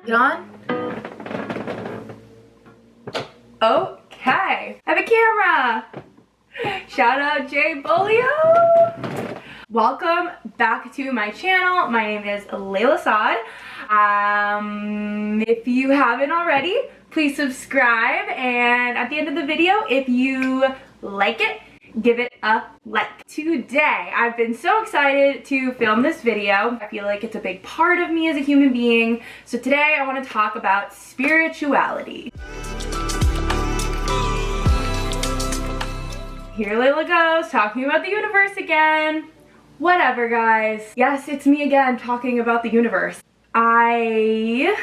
Get on? Okay. I have a camera. Shout out Jay Bolio. Welcome back to my channel. My name is Layla-Jane. If you haven't already, please subscribe, and at the end of the video, if you like it, give it a like. Today, I've been so excited to film this video. I feel like it's a big part of me as a human being. So today I want to talk about spirituality. Here Layla goes, talking about the universe again. Whatever, guys. Yes, it's me again talking about the universe. I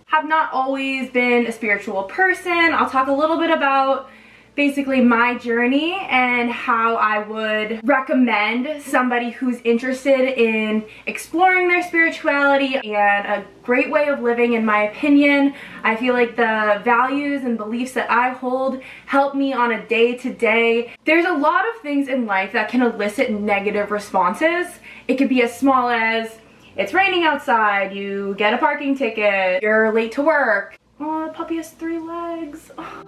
have not always been a spiritual person. I'll talk a little bit about basically my journey and how I would recommend somebody who's interested in exploring their spirituality, and a great way of living, in my opinion. I feel like the values and beliefs that I hold help me on a day-to-day. There's a lot of things in life that can elicit negative responses. It could be as small as it's raining outside, you get a parking ticket, you're late to work. Oh, the puppy has 3 legs. Oh.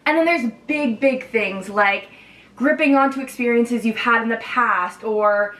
And then there's big things like gripping onto experiences you've had in the past, or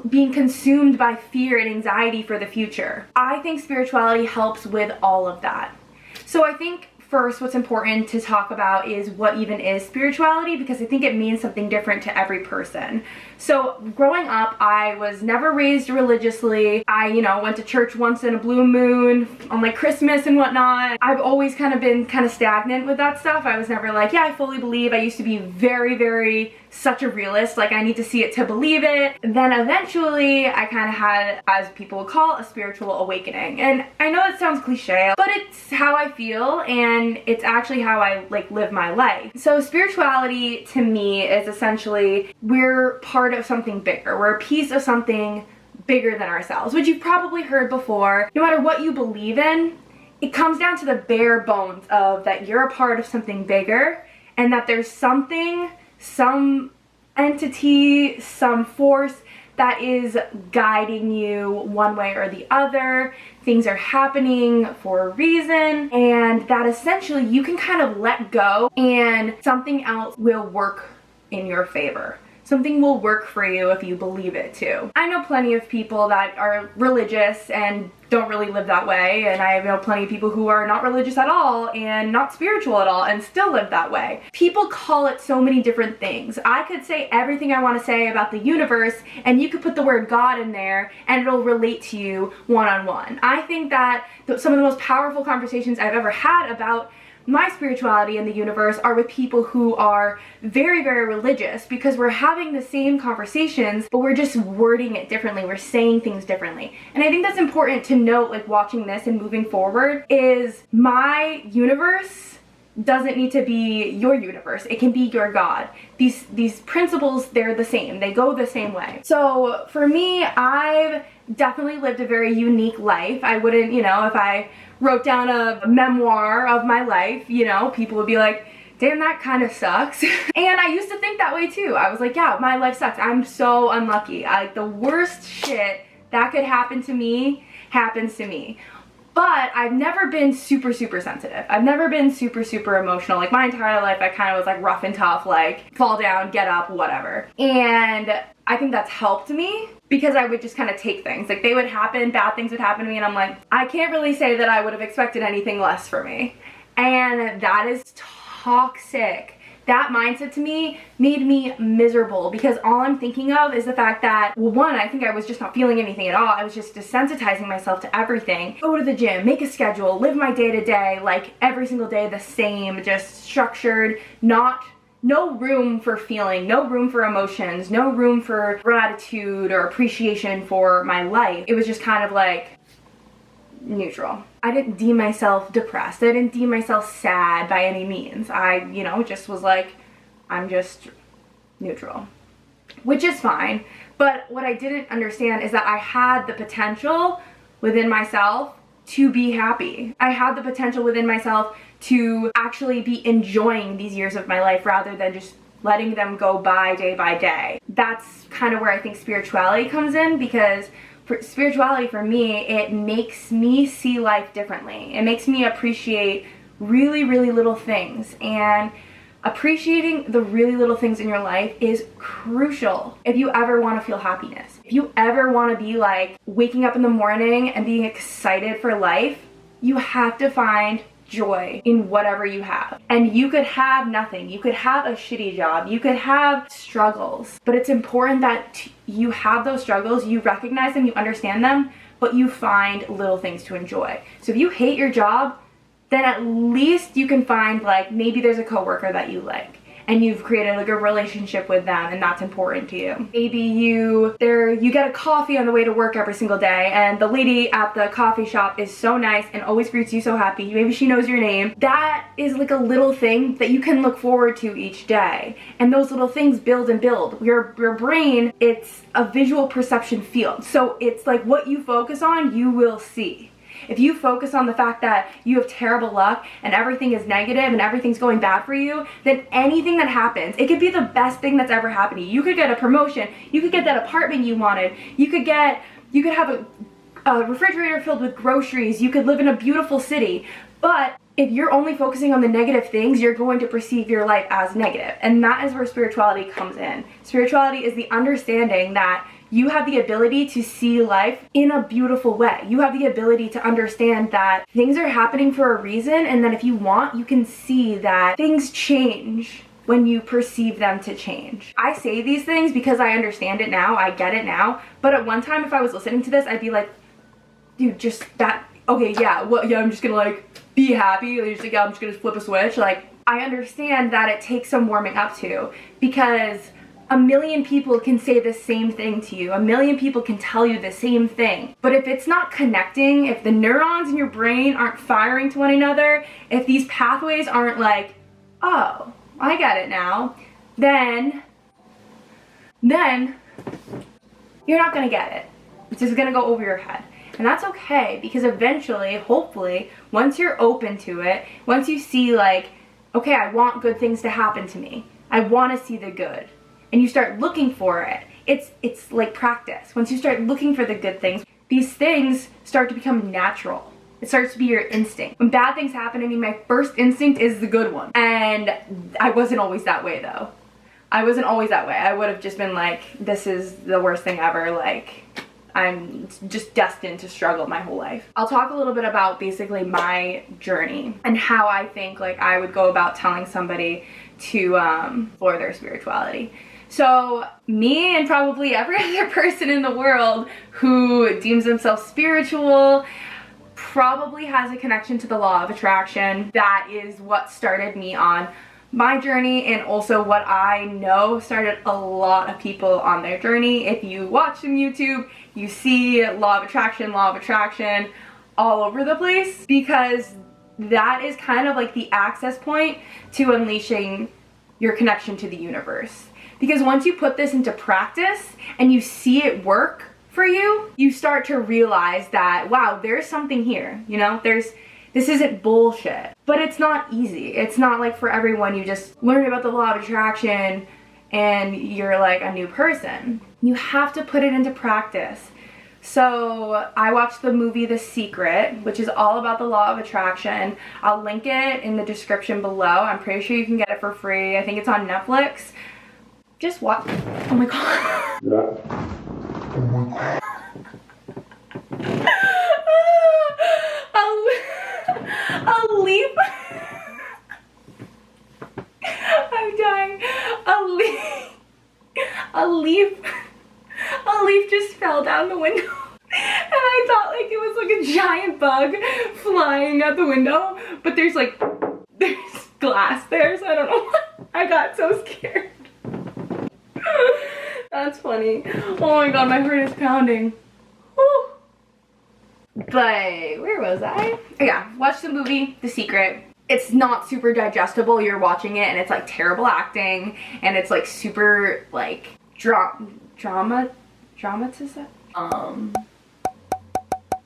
being consumed by fear and anxiety for the future. I think spirituality helps with all of that. So I think first what's important to talk about is what even is spirituality, because I think it means something different to every person. So growing up, I was never raised religiously. I, went to church once in a blue moon on like Christmas and whatnot. I've always kind of been stagnant with that stuff. I was never like, yeah, I fully believe. I used to be very such a realist, like I need to see it to believe it. Then eventually I kind of had, as people would call, a spiritual awakening. And I know it sounds cliche, but it's how I feel, and it's actually how I live my life. So spirituality to me is essentially, we're part of something bigger. We're a piece of something bigger than ourselves, which you've probably heard before. No matter what you believe in, it comes down to the bare bones of that you're a part of something bigger, and that there's something, some entity, some force that is guiding you one way or the other. Things are happening for a reason, and that essentially you can kind of let go and something else will work in your favor. Something will work for you if you believe it too. I know plenty of people that are religious and don't really live that way, and I know plenty of people who are not religious at all and not spiritual at all and still live that way. People call it so many different things. I could say everything I want to say about the universe, and you could put the word God in there and it'll relate to you one-on-one. I think that some of the most powerful conversations I've ever had about my spirituality and the universe are with people who are very religious, because we're having the same conversations, but we're just wording it differently. We're saying things differently. And I think that's important to note, like watching this and moving forward, is my universe doesn't need to be your universe. It can be your God. These principles, they're the same. They go the same way. So for me, I've definitely lived a very unique life. I wouldn't, if I wrote down a memoir of my life, people would be like, damn, that kind of sucks. And I used to think that way too. I was like, yeah, my life sucks. I'm so unlucky. The worst shit that could happen to me happens to me. But I've never been super sensitive. I've never been super emotional. Like my entire life, I kind of was like rough and tough, like fall down, get up, whatever. And I think that's helped me, because I would just kind of take things. Like they would happen, bad things would happen to me, and I'm like, I can't really say that I would have expected anything less for me. And that is toxic. That mindset to me made me miserable, because all I'm thinking of is the fact that, well, one, I think I was just not feeling anything at all. I was just desensitizing myself to everything. Go to the gym, make a schedule, live my day-to-day, like every single day the same, just structured, no room for feeling, no room for emotions, no room for gratitude or appreciation for my life. It was just kind of like neutral. I didn't deem myself depressed. I didn't deem myself sad by any means. I, just was like, I'm just neutral, which is fine. But what I didn't understand is that I had the potential within myself to be happy. I had the potential within myself to actually be enjoying these years of my life rather than just letting them go by day. That's kind of where I think spirituality comes in, because spirituality for me, it makes me see life differently. It makes me appreciate really, really little things, and appreciating the really little things in your life is crucial if you ever want to feel happiness. If you ever want to be like waking up in the morning and being excited for life, you have to find joy in whatever you have. And you could have nothing. You could have a shitty job. You could have struggles. But it's important that you have those struggles, you recognize them, you understand them, but you find little things to enjoy. So if you hate your job, then at least you can find like maybe there's a coworker that you like and you've created like a relationship with them and that's important to you. Maybe you get a coffee on the way to work every single day and the lady at the coffee shop is so nice and always greets you so happy. Maybe she knows your name. That is like a little thing that you can look forward to each day. And those little things build and build. Your brain, it's a visual perception field. So it's like what you focus on, you will see. If you focus on the fact that you have terrible luck and everything is negative and everything's going bad for you, then anything that happens, it could be the best thing that's ever happened to you. You could get a promotion, you could get that apartment you wanted, you could have a refrigerator filled with groceries, you could live in a beautiful city. But if you're only focusing on the negative things, you're going to perceive your life as negative. And that is where spirituality comes in. Spirituality is the understanding that you have the ability to see life in a beautiful way. You have the ability to understand that things are happening for a reason, and that if you want, you can see that things change when you perceive them to change. I say these things because I understand it now, I get it now, but at one time if I was listening to this, I'd be like, dude, just that, okay, yeah, what, yeah, I'm just gonna like be happy, like, yeah, I'm just gonna flip a switch. Like, I understand that it takes some warming up to, because a million people can say the same thing to you. A million people can tell you the same thing. But if it's not connecting, if the neurons in your brain aren't firing to one another, if these pathways aren't like, oh, I get it now, then you're not gonna get it. It's just gonna go over your head. And that's okay, because eventually, hopefully, once you're open to it, once you see like, okay, I want good things to happen to me. I want to see the good. And you start looking for it. It's like practice. Once you start looking for the good things, these things start to become natural. It starts to be your instinct. When bad things happen to me, my first instinct is the good one. And I wasn't always that way though. I wasn't always that way. I would have just been like, this is the worst thing ever. Like, I'm just destined to struggle my whole life. I'll talk a little bit about basically my journey and how I think like I would go about telling somebody to explore their spirituality. So me and probably every other person in the world who deems themselves spiritual probably has a connection to the law of attraction. That is what started me on my journey, and also what I know started a lot of people on their journey. If you watch some YouTube, you see law of attraction all over the place, because that is kind of like the access point to unleashing your connection to the universe. Because once you put this into practice and you see it work for you, you start to realize that, wow, there's something here, you know, this isn't bullshit. But it's not easy. It's not like for everyone you just learn about the law of attraction and you're like a new person. You have to put it into practice. So I watched the movie The Secret, which is all about the law of attraction. I'll link it in the description below. I'm pretty sure you can get it for free. I think it's on Netflix. Just watch. Oh my god. Oh my god. I'll leave. I'm dying. A leaf just fell down the window. And I thought like it was like a giant bug flying out the window. But there's glass there, so I don't know why. I got so scared. That's funny. Oh my god, my heart is pounding. Whew. But where was I? Oh yeah, watch the movie The Secret. It's not super digestible. You're watching it and it's like terrible acting and it's like super like dramatized.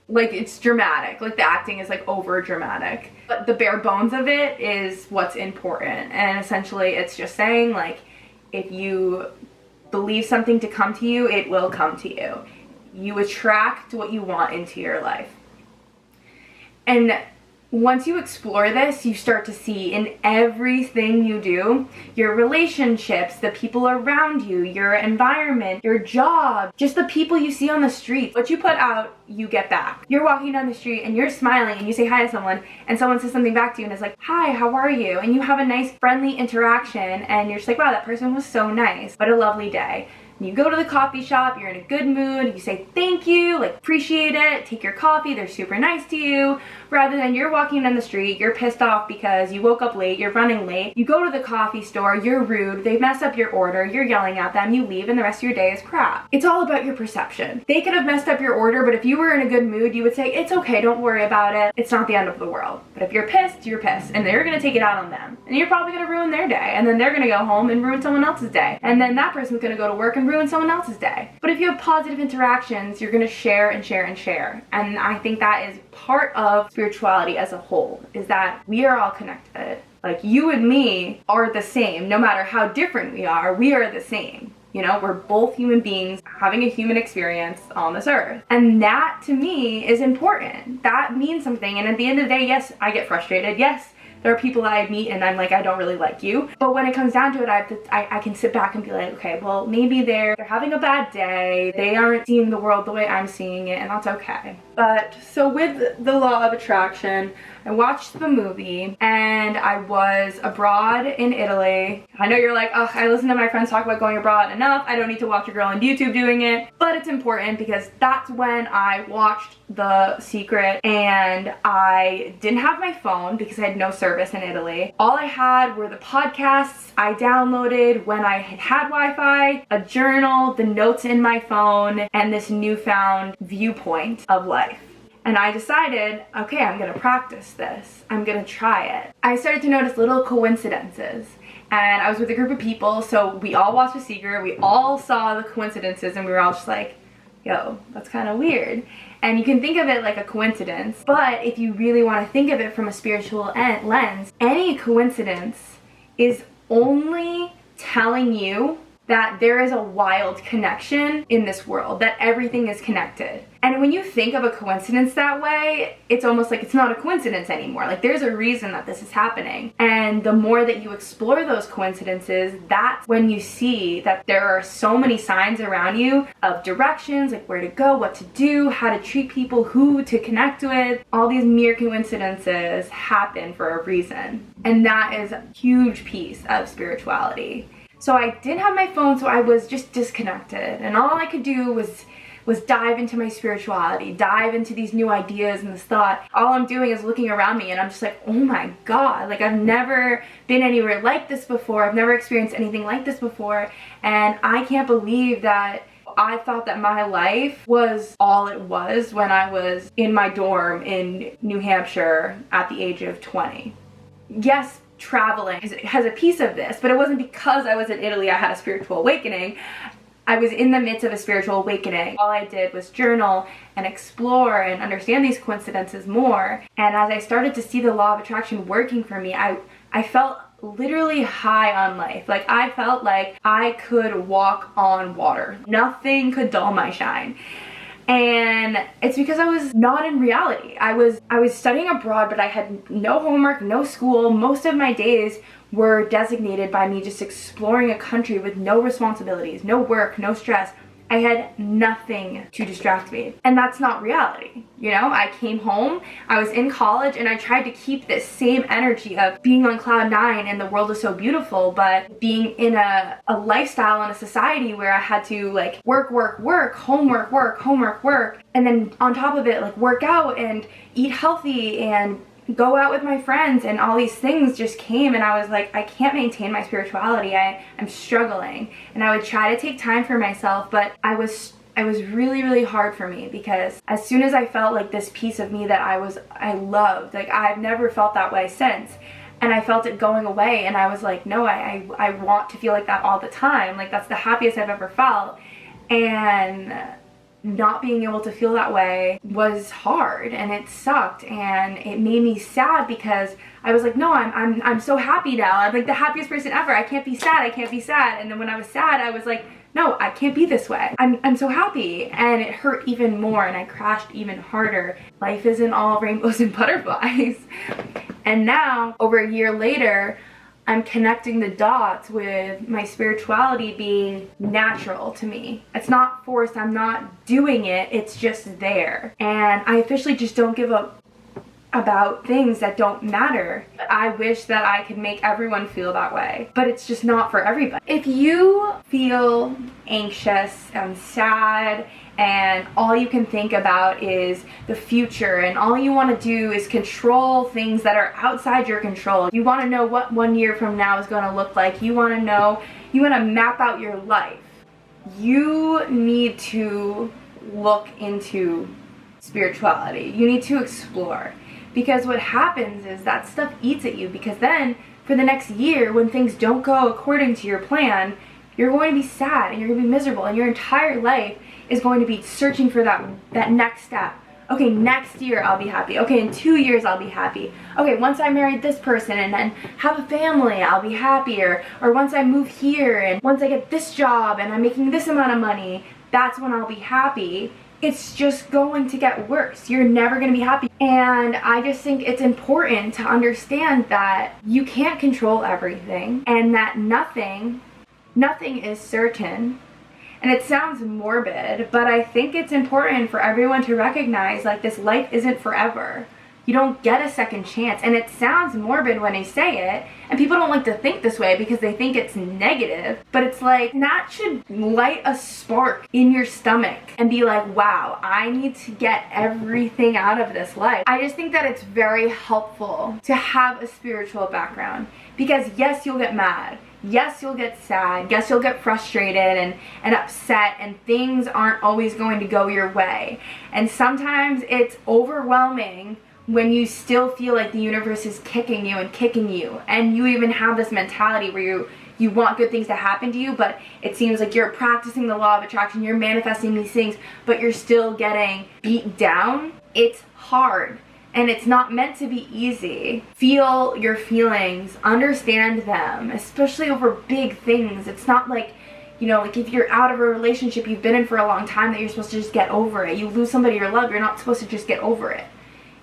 Like it's dramatic. Like the acting is like over dramatic. But the bare bones of it is what's important. And essentially it's just saying like if you believe something to come to you, it will come to you. you attract what you want into your life. And once you explore this, you start to see in everything you do, your relationships, the people around you, your environment, your job, just the people you see on the street. What you put out, you get back. You're walking down the street and you're smiling and you say hi to someone and someone says something back to you and is like, hi, how are you? And you have a nice friendly interaction and you're just like, wow, that person was so nice. What a lovely day. You go to the coffee shop, you're in a good mood, you say thank you, like appreciate it, take your coffee, they're super nice to you, rather than you're walking down the street, you're pissed off because you woke up late, you're running late, you go to the coffee store, you're rude, they mess up your order, you're yelling at them, you leave, and the rest of your day is crap. It's all about your perception. They could have messed up your order, but if you were in a good mood, you would say, it's okay, don't worry about it, it's not the end of the world. But if you're pissed, and they're gonna take it out on them. And you're probably gonna ruin their day, and then they're gonna go home and ruin someone else's day. And then that person's gonna go to work and ruin someone else's day. But if you have positive interactions, you're gonna share and share and share. And I think that is part of spirituality as a whole, is that we are all connected. Like you and me are the same. No matter how different we are the same. You know, we're both human beings having a human experience on this earth. And that to me is important. That means something. And at the end of the day, yes, I get frustrated. Yes, there are people that I meet and I'm like, I don't really like you. But when it comes down to it, I can sit back and be like, okay, well, maybe they're having a bad day. They aren't seeing the world the way I'm seeing it, and that's okay. But so with the law of attraction, I watched the movie and I was abroad in Italy. I know you're like, oh, I listen to my friends talk about going abroad enough. I don't need to watch a girl on YouTube doing it. But it's important because that's when I watched The Secret and I didn't have my phone because I had no service in Italy. All I had were the podcasts I downloaded when I had Wi-Fi, a journal, the notes in my phone, and this newfound viewpoint of life. And I decided, okay, I'm gonna practice this. I'm gonna try it. I started to notice little coincidences. And I was with a group of people, so we all watched The Secret, we all saw the coincidences, and we were all just like, yo, that's kind of weird. And you can think of it like a coincidence, but if you really want to think of it from a spiritual lens, any coincidence is only telling you that there is a wild connection in this world, that everything is connected. And when you think of a coincidence that way, it's almost like it's not a coincidence anymore. Like there's a reason that this is happening. And the more that you explore those coincidences, that's when you see that there are so many signs around you of directions, like where to go, what to do, how to treat people, who to connect with. All these mere coincidences happen for a reason. And that is a huge piece of spirituality. So I didn't have my phone, so I was just disconnected. And all I could do was dive into my spirituality, dive into these new ideas and this thought. All I'm doing is looking around me and I'm just like, oh my God, like I've never been anywhere like this before. I've never experienced anything like this before. And I can't believe that I thought that my life was all it was when I was in my dorm in New Hampshire at the age of 20. Yes, traveling has a piece of this, but it wasn't because I was in Italy I had a spiritual awakening. I was in the midst of a spiritual awakening. All I did was journal and explore and understand these coincidences more. And as I started to see the law of attraction working for me, I felt literally high on life. Like I felt like I could walk on water. Nothing could dull my shine. And it's because I was not in reality. I was studying abroad, but I had no homework, no school. Most of my days were designated by me just exploring a country with no responsibilities, no work, no stress. I had nothing to distract me. And that's not reality. You know, I came home, I was in college, and I tried to keep this same energy of being on cloud nine and the world is so beautiful, but being in a lifestyle and a society where I had to like work, homework, work, and then on top of it, like work out and eat healthy and go out with my friends, and all these things just came, and I was like, I can't maintain my spirituality. I'm struggling. And I would try to take time for myself, but it was really, really hard for me, because as soon as I felt like this piece of me that I loved, like I've never felt that way since, and I felt it going away, and I was like, no, I want to feel like that all the time. Like that's the happiest I've ever felt. And not being able to feel that way was hard, and it sucked, and it made me sad, because I was like, no, I'm so happy now. I'm like the happiest person ever. I can't be sad. And then when I was sad, I was like, no, I can't be this way. I'm so happy. And it hurt even more and I crashed even harder. Life isn't all rainbows and butterflies. And now, over a year later, I'm connecting the dots with my spirituality being natural to me. It's not forced, I'm not doing it, it's just there. And I officially just don't give up about things that don't matter. I wish that I could make everyone feel that way, but it's just not for everybody. If you feel anxious and sad and all you can think about is the future and all you want to do is control things that are outside your control, you want to know what 1 year from now is going to look like, you want to map out your life, you need to look into spirituality. You need to explore. Because what happens is that stuff eats at you, because then for the next year when things don't go according to your plan, you're going to be sad and you're going to be miserable and your entire life is going to be searching for that next step. Okay, next year I'll be happy. Okay, in 2 years I'll be happy. Okay, once I married this person and then have a family, I'll be happier. Or once I move here and once I get this job and I'm making this amount of money, that's when I'll be happy. It's just going to get worse. You're never going to be happy. And I just think it's important to understand that you can't control everything and that nothing is certain. And it sounds morbid, but I think it's important for everyone to recognize, like, this life isn't forever. You don't get a second chance. And it sounds morbid when I say it, and people don't like to think this way because they think it's negative, but it's like, that should light a spark in your stomach and be like, wow, I need to get everything out of this life. I just think that it's very helpful to have a spiritual background, because yes, you'll get mad. Yes, you'll get sad. Yes, you'll get frustrated and upset, and things aren't always going to go your way. And sometimes it's overwhelming when you still feel like the universe is kicking you, and you even have this mentality where you want good things to happen to you, but it seems like you're practicing the law of attraction, you're manifesting these things, but you're still getting beat down. It's hard. And it's not meant to be easy. Feel your feelings, understand them, especially over big things. It's not like, like if you're out of a relationship you've been in for a long time that you're supposed to just get over it. You lose somebody you love, you're not supposed to just get over it.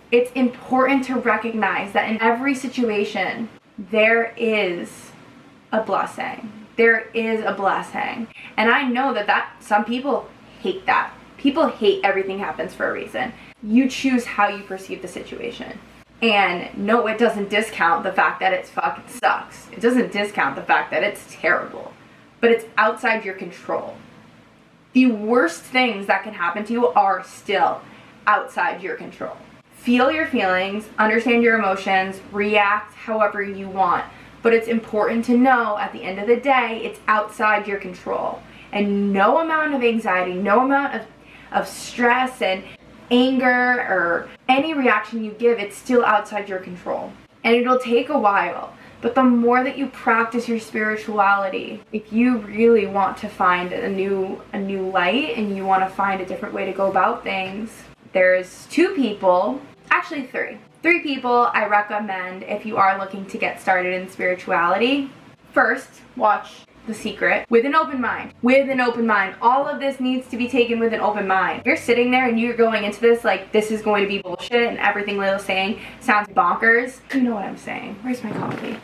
It's important to recognize that in every situation, there is a blessing. There is a blessing. And I know that some people hate that. People hate everything happens for a reason. You choose how you perceive the situation. And no, it doesn't discount the fact that it fucking sucks. It doesn't discount the fact that it's terrible. But it's outside your control. The worst things that can happen to you are still outside your control. Feel your feelings, understand your emotions, react however you want. But it's important to know at the end of the day, it's outside your control. And no amount of anxiety, no amount of stress and anger or any reaction you give, it's still outside your control. And it'll take a while. But the more that you practice your spirituality, if you really want to find a new light and you want to find a different way to go about things, there's 2 people, actually 3 people I recommend if you are looking to get started in spirituality. First, watch The Secret with an open mind. With an open mind. All of this needs to be taken with an open mind. If you're sitting there and you're going into this like this is going to be bullshit and everything Layla's saying sounds bonkers, you know what I'm saying. Where's my coffee?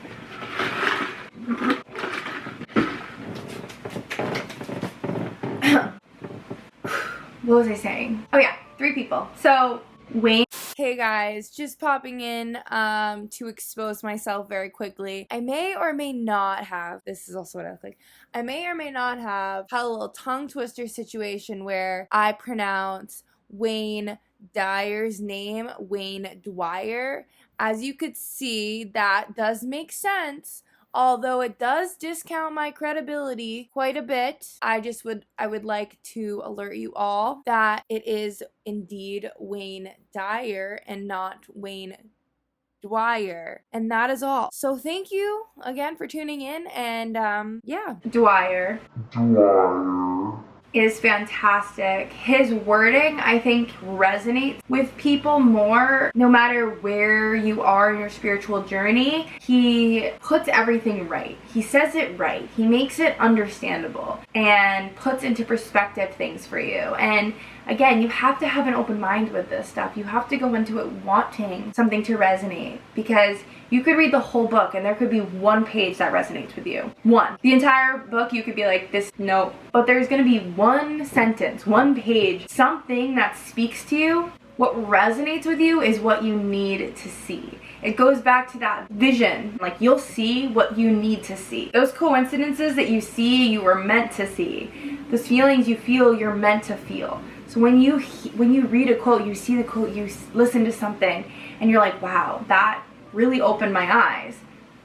What was I saying? Oh yeah, 3 people. So, Wayne. Hey guys, just popping in to expose myself very quickly. I may or may not have, this is also what I look like, I may or may not have had a little tongue twister situation where I pronounce Wayne Dyer's name Wayne Dyer. As you could see, that does make sense. Although it does discount my credibility quite a bit, I would like to alert you all that it is indeed Wayne Dyer and not Wayne Dyer. And that is all. So thank you again for tuning in, and yeah. Dyer. is fantastic. His wording, I think, resonates with people more no matter where you are in your spiritual journey. He puts everything right. He says it right. He makes it understandable and puts into perspective things for you. And again, you have to have an open mind with this stuff. You have to go into it wanting something to resonate, because you could read the whole book and there could be one page that resonates with you. One. The entire book you could be like, this, no. But there's gonna be one sentence, one page, something that speaks to you. What resonates with you is what you need to see. It goes back to that vision. Like, you'll see what you need to see. Those coincidences that you see, you were meant to see. Those feelings you feel, you're meant to feel. So when you read a quote, you see the quote, you listen to something, and you're like, wow, that really opened my eyes.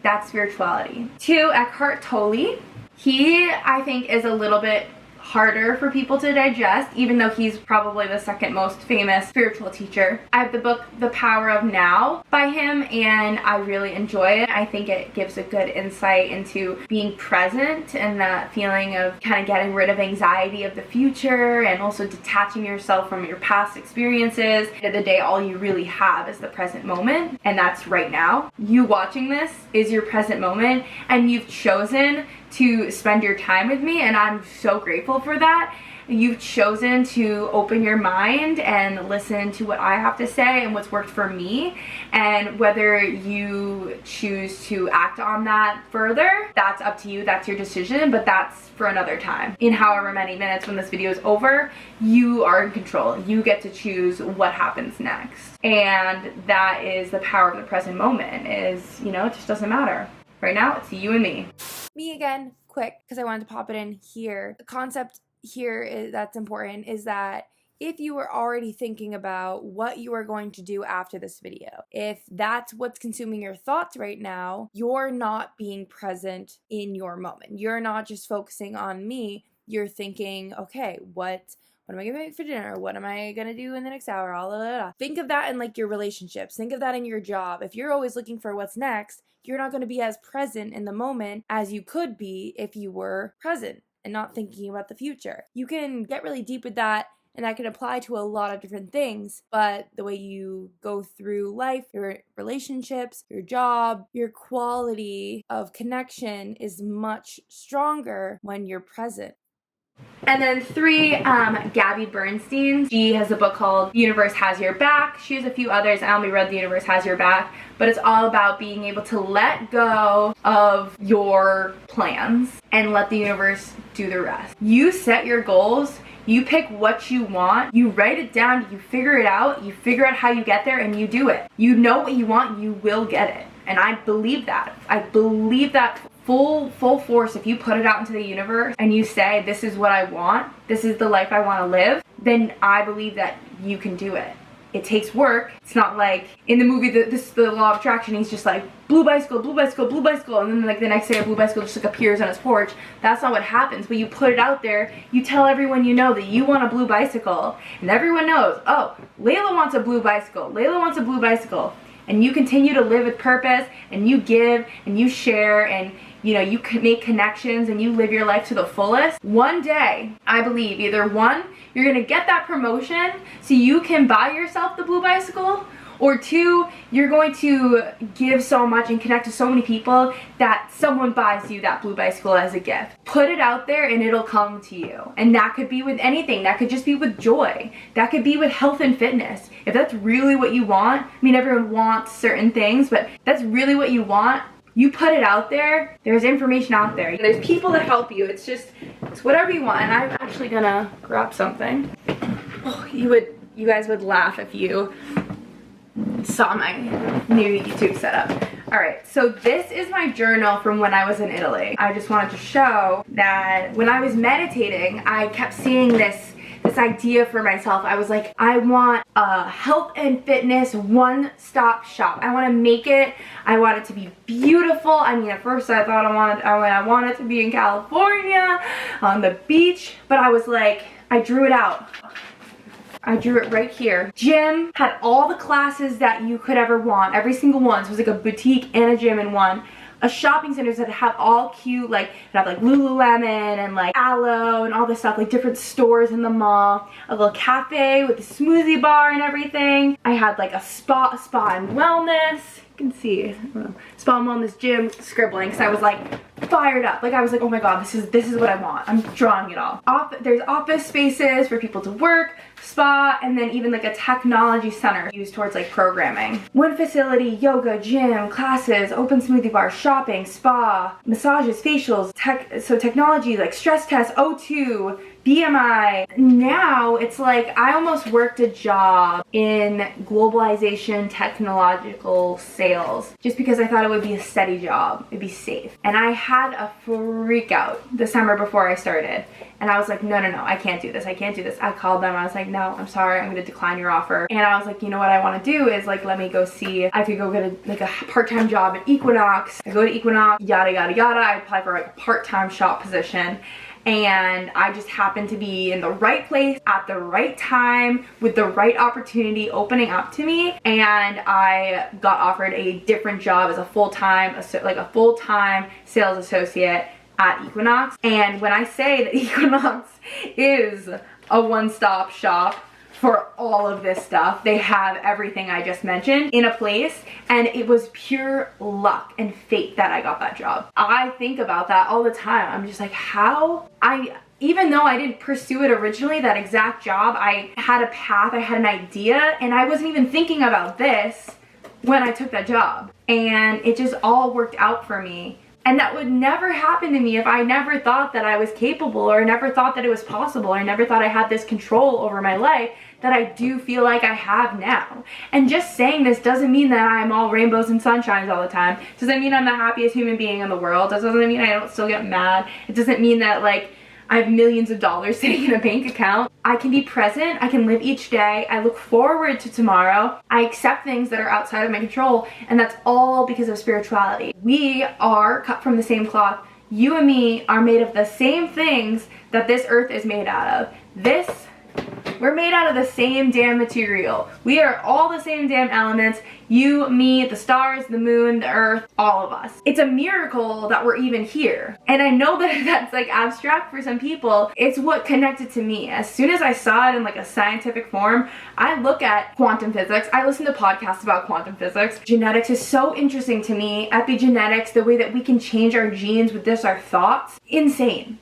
That's spirituality. 2, Eckhart Tolle. He, I think, is a little bit harder for people to digest, even though he's probably the second most famous spiritual teacher. I have the book The Power of Now by him, and I really enjoy it. I think it gives a good insight into being present and that feeling of kind of getting rid of anxiety of the future and also detaching yourself from your past experiences. At the end of the day, all you really have is the present moment, and that's right now. You watching this is your present moment, and you've chosen to spend your time with me, and I'm so grateful for that. You've chosen to open your mind and listen to what I have to say and what's worked for me, and whether you choose to act on that further, that's up to you, that's your decision, but that's for another time. In however many minutes when this video is over, you are in control. You get to choose what happens next. And that is the power of the present moment, is, you know, it just doesn't matter. Right now, it's you and me. Me again, quick, because I wanted to pop it in here. The concept here that's important is that if you were already thinking about what you are going to do after this video, if that's what's consuming your thoughts right now, you're not being present in your moment. You're not just focusing on me. You're thinking, okay, what am I gonna make for dinner? What am I gonna do in the next hour? Blah, blah, blah. Think of that in like your relationships. Think of that in your job. If you're always looking for what's next, you're not gonna be as present in the moment as you could be if you were present and not thinking about the future. You can get really deep with that, and that can apply to a lot of different things, but the way you go through life, your relationships, your job, your quality of connection is much stronger when you're present. And then 3, Gabby Bernstein. She has a book called The Universe Has Your Back. She has a few others. I only read The Universe Has Your Back, but it's all about being able to let go of your plans and let the universe do the rest. You set your goals, you pick what you want, you write it down, you figure it out, you figure out how you get there, and you do it. You know what you want, you will get it. And I believe that. I believe that full force. If you put it out into the universe and you say, this is what I want, this is the life I want to live, then I believe that you can do it. It takes work. It's not like in the movie, the law of attraction, he's just like, blue bicycle, blue bicycle, blue bicycle, and then like the next day a blue bicycle just like appears on his porch. That's not what happens. But you put it out there, you tell everyone you know that you want a blue bicycle, and everyone knows, oh, Layla wants a blue bicycle, Layla wants a blue bicycle. And you continue to live with purpose, and you give, and you share, and you know, you can make connections, and you live your life to the fullest. One day, I believe, either 1, you're gonna get that promotion so you can buy yourself the blue bicycle, or 2, you're going to give so much and connect to so many people that someone buys you that blue bicycle as a gift. Put it out there and it'll come to you. And that could be with anything. That could just be with joy. That could be with health and fitness. If that's really what you want, I mean, everyone wants certain things, but that's really what you want, you put it out there, there's information out there. There's people that help you. It's whatever you want. And I'm actually gonna grab something. Oh, you guys would laugh if you saw my new YouTube setup. Alright, so this is my journal from when I was in Italy. I just wanted to show that when I was meditating, I kept seeing this idea for myself. I was like, I want a health and fitness one-stop shop. I want to make it. I want it to be beautiful. I mean, at first I thought I want it to be in California on the beach, but I was like, I drew it out. I drew it right here. Gym, had all the classes that you could ever want, every single one. So it was like a boutique and a gym in one. a shopping centers that have all cute, like, that have like Lululemon and like Aloe and all this stuff, like different stores in the mall, a little cafe with a smoothie bar and everything. I had like a spa and wellness. You can see, spa and wellness gym, scribbling, because I was like fired up. Like I was like, oh my god, this is what I want. I'm drawing it all. There's office spaces for people to work, spa, and then even like a technology center used towards like programming. One facility, yoga, gym, classes, open smoothie bar, shopping, spa, massages, facials, technology, like stress tests, O2, BMI. Now it's like I almost worked a job in globalization technological sales just because I thought it would be a steady job, it'd be safe. And I had a freak out the summer before I started, and I was like, no, I can't do this, I can't do this. I called them, I was like, no, I'm sorry, I'm gonna decline your offer. And I was like, you know what I want to do is like, let me go see if I could go get a part-time job at Equinox. I go to Equinox, yada yada yada. I apply for like a part-time shop position, and I just happened to be in the right place at the right time with the right opportunity opening up to me, and I got offered a different job as a full-time sales associate at Equinox. And when I say that Equinox is a one-stop shop for all of this stuff, they have everything I just mentioned in a place, and it was pure luck and fate that I got that job. I think about that all the time. I'm just like, even though I didn't pursue it originally, that exact job, I had a path, I had an idea, and I wasn't even thinking about this when I took that job. And it just all worked out for me. And that would never happen to me if I never thought that I was capable, or never thought that it was possible, or never thought I had this control over my life that I do feel like I have now. And just saying this doesn't mean that I'm all rainbows and sunshines all the time. It doesn't mean I'm the happiest human being in the world. It doesn't mean I don't still get mad. It doesn't mean that like I have millions of dollars sitting in a bank account. I can be present, I can live each day, I look forward to tomorrow, I accept things that are outside of my control, and that's all because of spirituality. We are cut from the same cloth. You and me are made of the same things that this earth is made out of. We're made out of the same damn material. We are all the same damn elements. You, me, the stars, the moon, the earth, all of us. It's a miracle that we're even here. And I know that that's like abstract for some people. It's what connected to me. As soon as I saw it in like a scientific form, I look at quantum physics. I listen to podcasts about quantum physics. Genetics is so interesting to me. Epigenetics, the way that we can change our genes with just our thoughts, insane.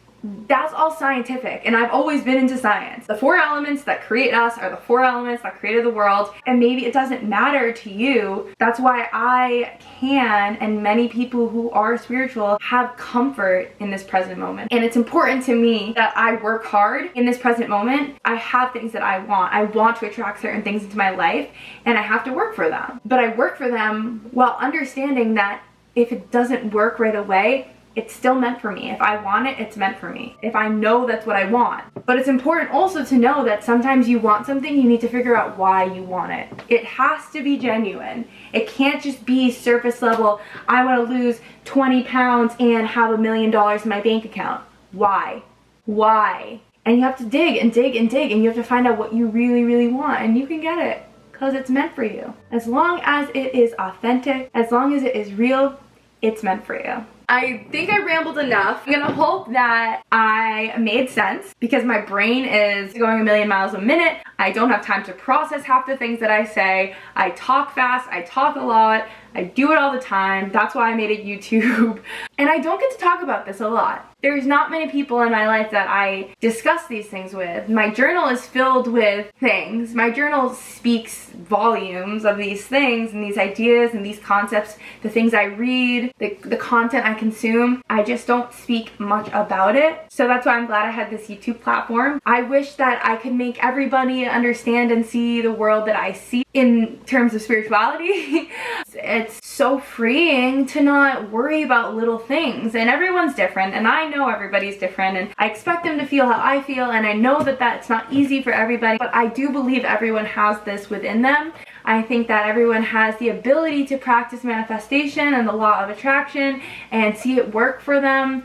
That's all scientific, and I've always been into science. The 4 elements that create us are the 4 elements that created the world, and maybe it doesn't matter to you. That's why I can, and many people who are spiritual, have comfort in this present moment. And it's important to me that I work hard in this present moment. I have things that I want. I want to attract certain things into my life, and I have to work for them. But I work for them while understanding that if it doesn't work right away, it's still meant for me. If I want it, it's meant for me. If I know that's what I want. But it's important also to know that sometimes you want something, you need to figure out why you want it. It has to be genuine. It can't just be surface level, I want to lose 20 pounds and have $1 million in my bank account. Why? Why? And you have to dig and dig and dig, and you have to find out what you really, really want, and you can get it because it's meant for you. As long as it is authentic, as long as it is real, it's meant for you. I think I rambled enough. I'm gonna hope that I made sense, because my brain is going 1,000,000 miles a minute. I don't have time to process half the things that I say. I talk fast, I talk a lot, I do it all the time. That's why I made a YouTube. And I don't get to talk about this a lot. There's not many people in my life that I discuss these things with. My journal is filled with things. My journal speaks volumes of these things and these ideas and these concepts, the things I read, the content I consume. I just don't speak much about it. So that's why I'm glad I had this YouTube platform. I wish that I could make everybody understand and see the world that I see in terms of spirituality. It's so freeing to not worry about little things, and everyone's different, and I know everybody's different, and I expect them to feel how I feel, and I know that that's not easy for everybody, but I do believe everyone has this within them. I think that everyone has the ability to practice manifestation and the law of attraction and see it work for them.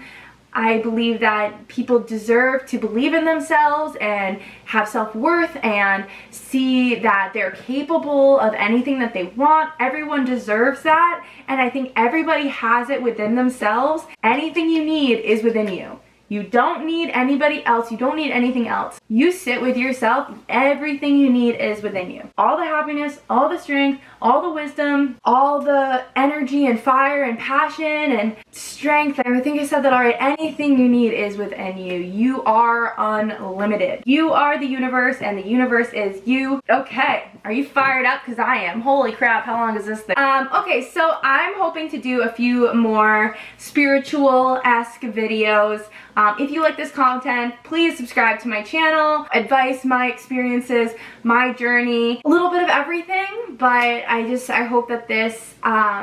I believe that people deserve to believe in themselves and have self-worth and see that they're capable of anything that they want. Everyone deserves that, and I think everybody has it within themselves. Anything you need is within you. You don't need anybody else. You don't need anything else. You sit with yourself. Everything you need is within you. All the happiness, all the strength, all the wisdom, all the energy and fire and passion and strength. I think I said that already. Anything you need is within you. You are unlimited. You are the universe and the universe is you. Okay, are you fired up? Because I am. Holy crap, how long is this thing? Okay, so I'm hoping to do a few more spiritual-esque videos. If you like this content, please subscribe to my channel. Advice, my experiences, my journey, a little bit of everything, but I hope that this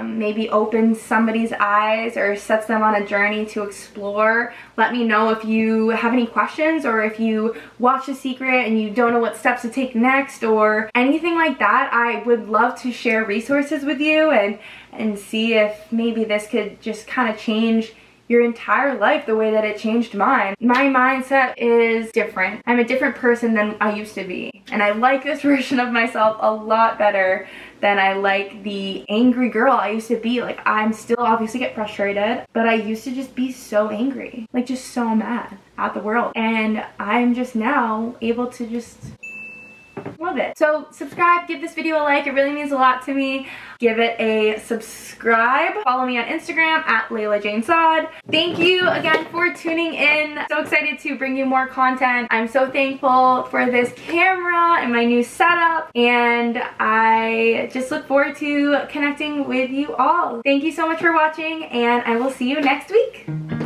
maybe opens somebody's eyes or sets them on a journey to explore. Let me know if you have any questions or if you watch The Secret and you don't know what steps to take next or anything like that. I would love to share resources with you and see if maybe this could just kind of change your entire life the way that it changed mine. My mindset is different. I'm a different person than I used to be. And I like this version of myself a lot better than I like the angry girl I used to be. Like, I'm still obviously get frustrated, but I used to just be so angry. Like, just so mad at the world. And I'm just now able to just love it. So subscribe, give this video a like, it really means a lot to me. Give it a subscribe. Follow me on Instagram at Layla-Jane. Thank you again for tuning in. So excited to bring you more content. I'm so thankful for this camera and my new setup, and I just look forward to connecting with you all. Thank you so much for watching, and I will see you next week.